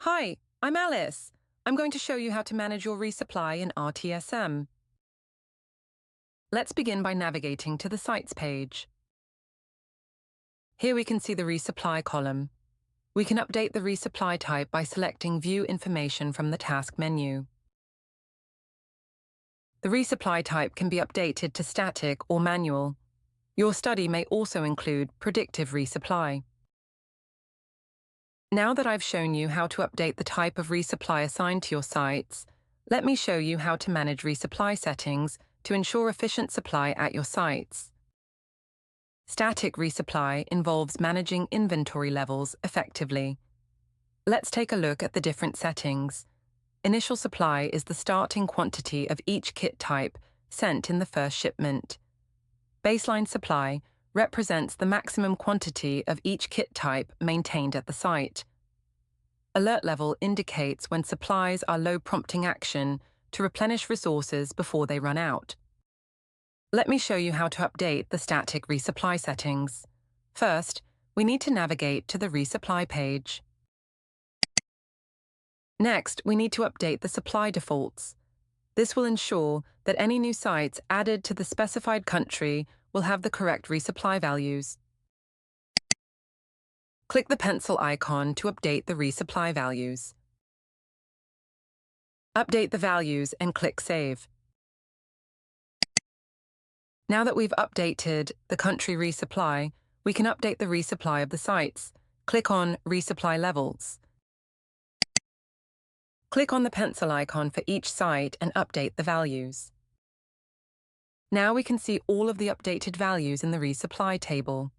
Hi, I'm Alice. I'm going to show you how to manage your resupply in RTSM. Let's begin by navigating to the Sites page. Here we can see the resupply column. We can update the resupply type by selecting View Information from the task menu. The resupply type can be updated to static or manual. Your study may also include predictive resupply. Now that I've shown you how to update the type of resupply assigned to your sites, let me show you how to manage resupply settings to ensure efficient supply at your sites. Static resupply involves managing inventory levels effectively. Let's take a look at the different settings. Initial supply is the starting quantity of each kit type sent in the first shipment. Baseline supply represents the maximum quantity of each kit type maintained at the site. Alert level indicates when supplies are low, prompting action to replenish resources before they run out. Let me show you how to update the static resupply settings. First, we need to navigate to the resupply page. Next, we need to update the supply defaults. This will ensure that any new sites added to the specified country will have the correct resupply values. Click the pencil icon to update the resupply values. Update the values and click Save. Now that we've updated the country resupply, we can update the resupply of the sites. Click on Resupply Levels. Click on the pencil icon for each site and update the values. Now we can see all of the updated values in the resupply table.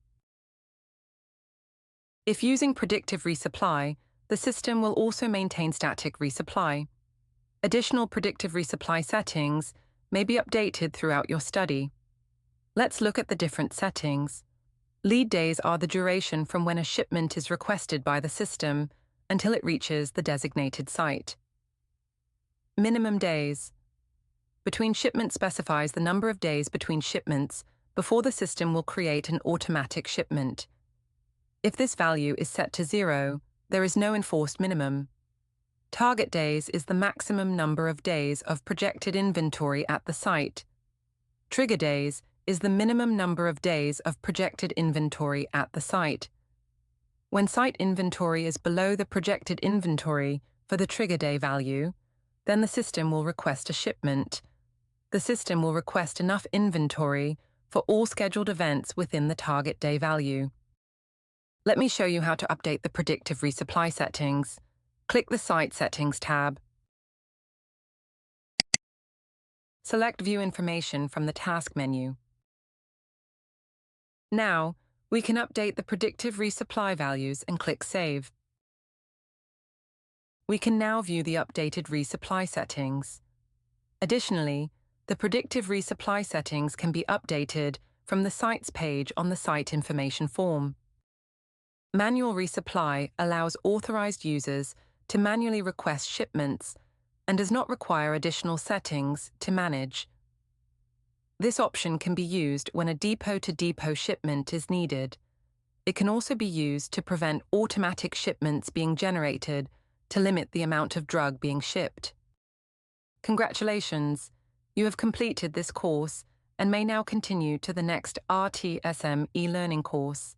If using predictive resupply, the system will also maintain static resupply. Additional predictive resupply settings may be updated throughout your study. Let's look at the different settings. Lead days are the duration from when a shipment is requested by the system until it reaches the designated site. Minimum days. Between shipments specifies the number of days between shipments before the system will create an automatic shipment. If this value is set to 0, there is no enforced minimum. Target days is the maximum number of days of projected inventory at the site. Trigger days is the minimum number of days of projected inventory at the site. When site inventory is below the projected inventory for the trigger day value, then the system will request a shipment. The system will request enough inventory for all scheduled events within the target day value. Let me show you how to update the predictive resupply settings. Click the Site Settings tab. Select View Information from the task menu. Now, we can update the predictive resupply values and click Save. We can now view the updated resupply settings. Additionally, the predictive resupply settings can be updated from the Sites page on the Site Information form. Manual resupply allows authorized users to manually request shipments and does not require additional settings to manage. This option can be used when a depot-to-depot shipment is needed. It can also be used to prevent automatic shipments being generated to limit the amount of drug being shipped. Congratulations! You have completed this course and may now continue to the next RTSM e-learning course.